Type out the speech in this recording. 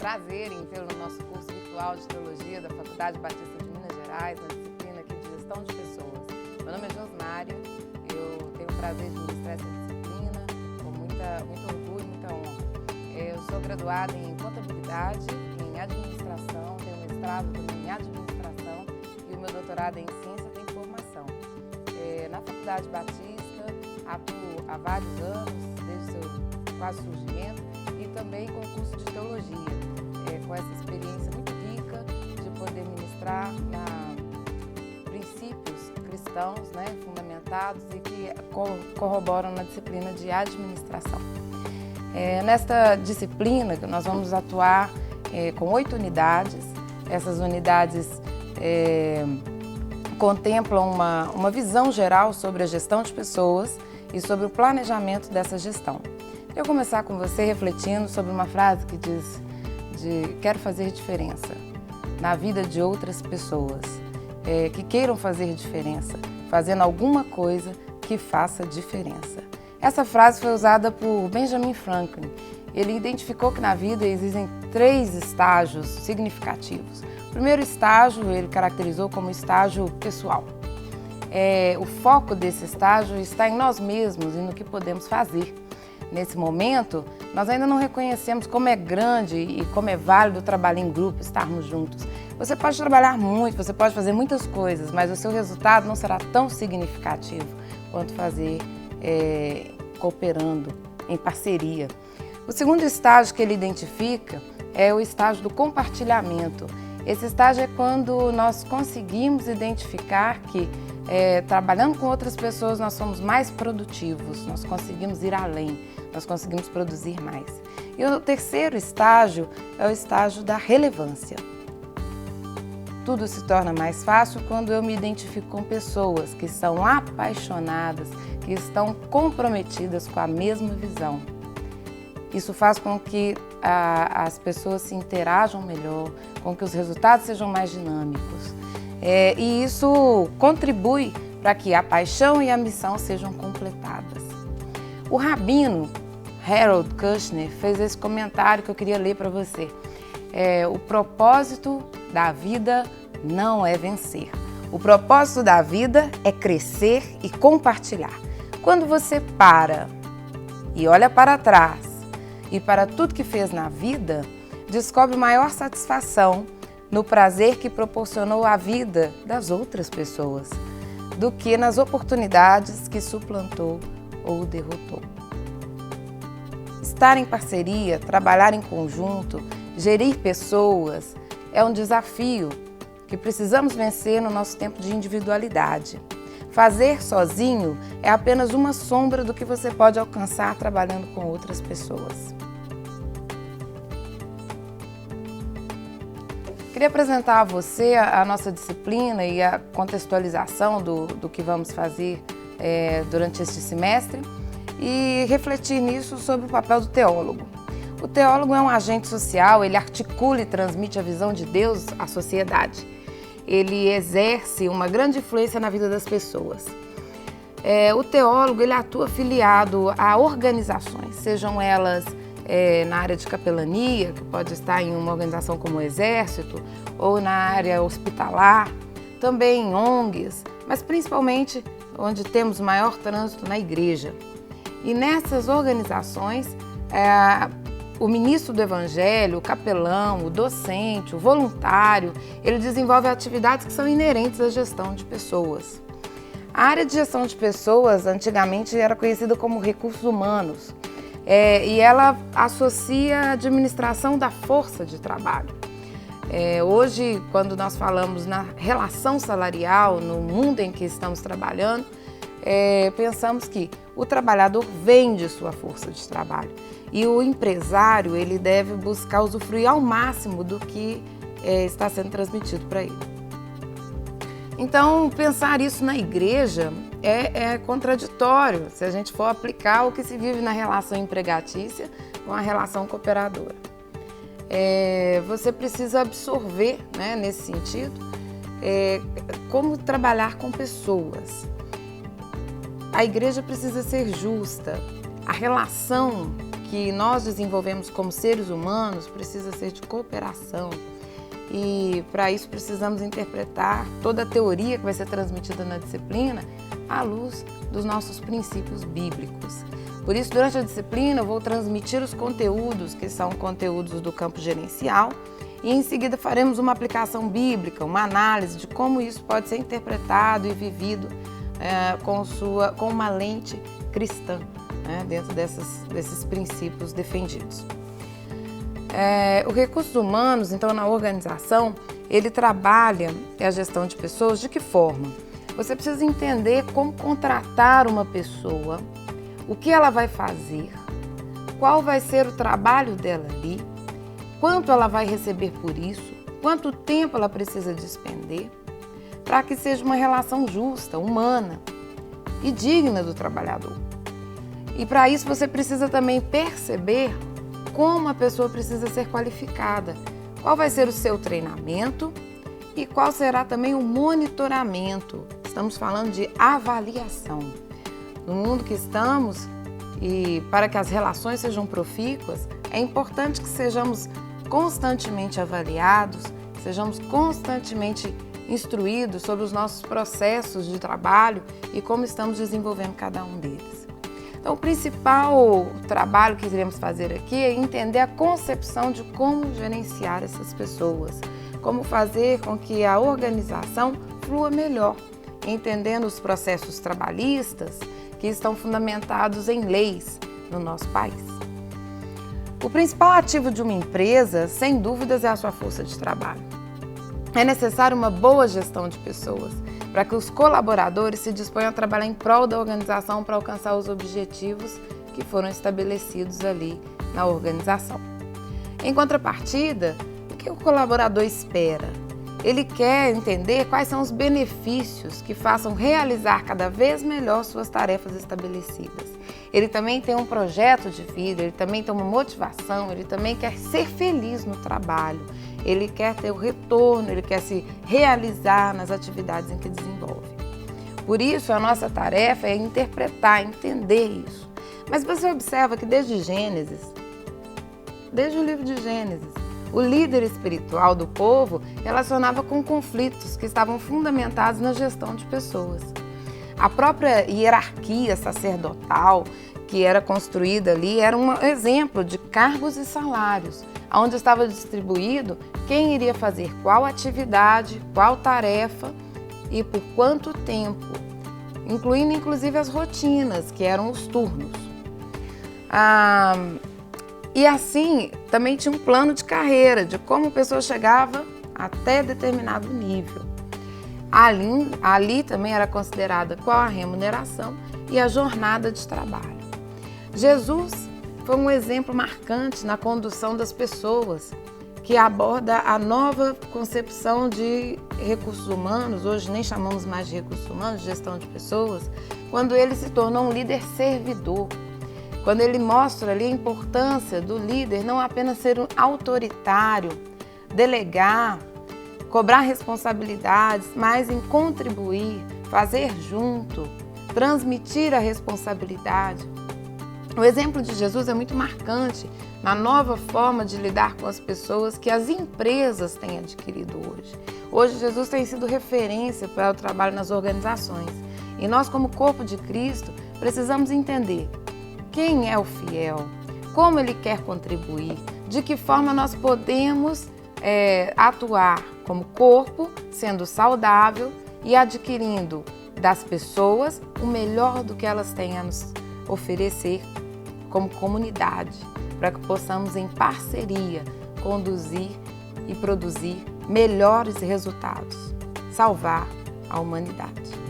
prazer em tê-lo no nosso curso virtual de Teologia da Faculdade Batista de Minas Gerais, na disciplina aqui de Gestão de Pessoas. Meu nome é Josmária, eu tenho o prazer de ministrar essa disciplina com muito orgulho, muita honra. Eu sou graduada em Contabilidade, em Administração, tenho mestrado também em Administração e o meu doutorado é em Ciência da Informação. Na Faculdade Batista, atuo há vários anos, desde o seu quase surgimento, e também com o curso de Teologia, com essa experiência muito rica de poder ministrar princípios cristãos, fundamentados e que corroboram na disciplina de Administração. Nesta disciplina, nós vamos atuar com 8 unidades. Essas unidades contemplam uma visão geral sobre a gestão de pessoas e sobre o planejamento dessa gestão. Eu vou começar com você refletindo sobre uma frase que diz: quero fazer diferença na vida de outras pessoas, que queiram fazer diferença, fazendo alguma coisa que faça diferença. Essa frase foi usada por Benjamin Franklin. Ele identificou que na vida existem 3 estágios significativos. O primeiro estágio ele caracterizou como estágio pessoal. O foco desse estágio está em nós mesmos e no que podemos fazer. Nesse momento, nós ainda não reconhecemos como é grande e como é válido o trabalho em grupo, estarmos juntos. Você pode trabalhar muito, você pode fazer muitas coisas, mas o seu resultado não será tão significativo quanto fazer cooperando, em parceria. O segundo estágio que ele identifica é o estágio do compartilhamento. Esse estágio é quando nós conseguimos identificar que trabalhando com outras pessoas nós somos mais produtivos, nós conseguimos ir além, nós conseguimos produzir mais. E o terceiro estágio é o estágio da relevância. Tudo se torna mais fácil quando eu me identifico com pessoas que são apaixonadas, que estão comprometidas com a mesma visão. Isso faz com que as pessoas se interajam melhor, com que os resultados sejam mais dinâmicos. E isso contribui para que a paixão e a missão sejam completadas. O rabino Harold Kushner fez esse comentário que eu queria ler para você. O propósito da vida não é vencer. O propósito da vida é crescer e compartilhar. Quando você para e olha para trás e para tudo que fez na vida, descobre maior satisfação no prazer que proporcionou a vida das outras pessoas, do que nas oportunidades que suplantou ou derrotou. Estar em parceria, trabalhar em conjunto, gerir pessoas é um desafio que precisamos vencer no nosso tempo de individualidade. Fazer sozinho é apenas uma sombra do que você pode alcançar trabalhando com outras pessoas. Queria apresentar a você a nossa disciplina e a contextualização do que vamos fazer durante este semestre e refletir nisso sobre o papel do teólogo. O teólogo é um agente social, ele articula e transmite a visão de Deus à sociedade. Ele exerce uma grande influência na vida das pessoas. O teólogo ele atua afiliado a organizações, sejam elas na área de capelania, que pode estar em uma organização como o Exército, ou na área hospitalar, também em ONGs, mas principalmente onde temos maior trânsito na igreja. E nessas organizações, o ministro do Evangelho, o capelão, o docente, o voluntário, ele desenvolve atividades que são inerentes à gestão de pessoas. A área de gestão de pessoas antigamente era conhecida como recursos humanos e ela associa a administração da força de trabalho. Hoje, quando nós falamos na relação salarial, no mundo em que estamos trabalhando, pensamos que o trabalhador vende sua força de trabalho e o empresário ele deve buscar usufruir ao máximo do que está sendo transmitido para ele. Então, pensar isso na igreja é contraditório se a gente for aplicar o que se vive na relação empregatícia com a relação cooperadora. Você precisa absorver, nesse sentido, como trabalhar com pessoas. A igreja precisa ser justa. A relação que nós desenvolvemos como seres humanos precisa ser de cooperação. E para isso precisamos interpretar toda a teoria que vai ser transmitida na disciplina à luz dos nossos princípios bíblicos. Por isso, durante a disciplina, eu vou transmitir os conteúdos que são conteúdos do campo gerencial e em seguida faremos uma aplicação bíblica, uma análise de como isso pode ser interpretado e vivido com uma lente cristã, dentro desses princípios defendidos. O recursos humanos, então, na organização, ele trabalha a gestão de pessoas de que forma? Você precisa entender como contratar uma pessoa, o que ela vai fazer, qual vai ser o trabalho dela ali, quanto ela vai receber por isso, quanto tempo ela precisa despender, para que seja uma relação justa, humana e digna do trabalhador. E para isso você precisa também perceber como a pessoa precisa ser qualificada, qual vai ser o seu treinamento e qual será também o monitoramento. Estamos falando de avaliação. No mundo que estamos, e para que as relações sejam profícuas, é importante que sejamos constantemente avaliados, sejamos constantemente instruídos sobre os nossos processos de trabalho e como estamos desenvolvendo cada um deles. Então, o principal trabalho que iremos fazer aqui é entender a concepção de como gerenciar essas pessoas, como fazer com que a organização flua melhor, entendendo os processos trabalhistas que estão fundamentados em leis no nosso país. O principal ativo de uma empresa, sem dúvidas, é a sua força de trabalho. É necessário uma boa gestão de pessoas, para que os colaboradores se disponham a trabalhar em prol da organização para alcançar os objetivos que foram estabelecidos ali na organização. Em contrapartida, o que o colaborador espera? Ele quer entender quais são os benefícios que façam realizar cada vez melhor suas tarefas estabelecidas. Ele também tem um projeto de vida, ele também tem uma motivação, ele também quer ser feliz no trabalho. Ele quer ter o retorno, ele quer se realizar nas atividades em que desenvolve. Por isso, a nossa tarefa é interpretar, entender isso. Mas você observa que desde o livro de Gênesis, o líder espiritual do povo relacionava com conflitos que estavam fundamentados na gestão de pessoas. A própria hierarquia sacerdotal que era construída ali era um exemplo de cargos e salários, onde estava distribuído quem iria fazer qual atividade, qual tarefa e por quanto tempo, incluindo inclusive as rotinas, que eram os turnos. E assim, também tinha um plano de carreira, de como a pessoa chegava até determinado nível. Ali também era considerada qual a remuneração e a jornada de trabalho. Jesus foi um exemplo marcante na condução das pessoas, que aborda a nova concepção de recursos humanos, hoje nem chamamos mais de recursos humanos, de gestão de pessoas, quando ele se tornou um líder servidor. Quando ele mostra ali a importância do líder não apenas ser um autoritário, delegar, cobrar responsabilidades, mas em contribuir, fazer junto, transmitir a responsabilidade. O exemplo de Jesus é muito marcante na nova forma de lidar com as pessoas que as empresas têm adquirido hoje. Hoje, Jesus tem sido referência para o trabalho nas organizações. E nós, como corpo de Cristo, precisamos entender quem é o fiel, como ele quer contribuir, de que forma nós podemos atuar como corpo, sendo saudável e adquirindo das pessoas o melhor do que elas têm a nos oferecer como comunidade, para que possamos em parceria conduzir e produzir melhores resultados, salvar a humanidade.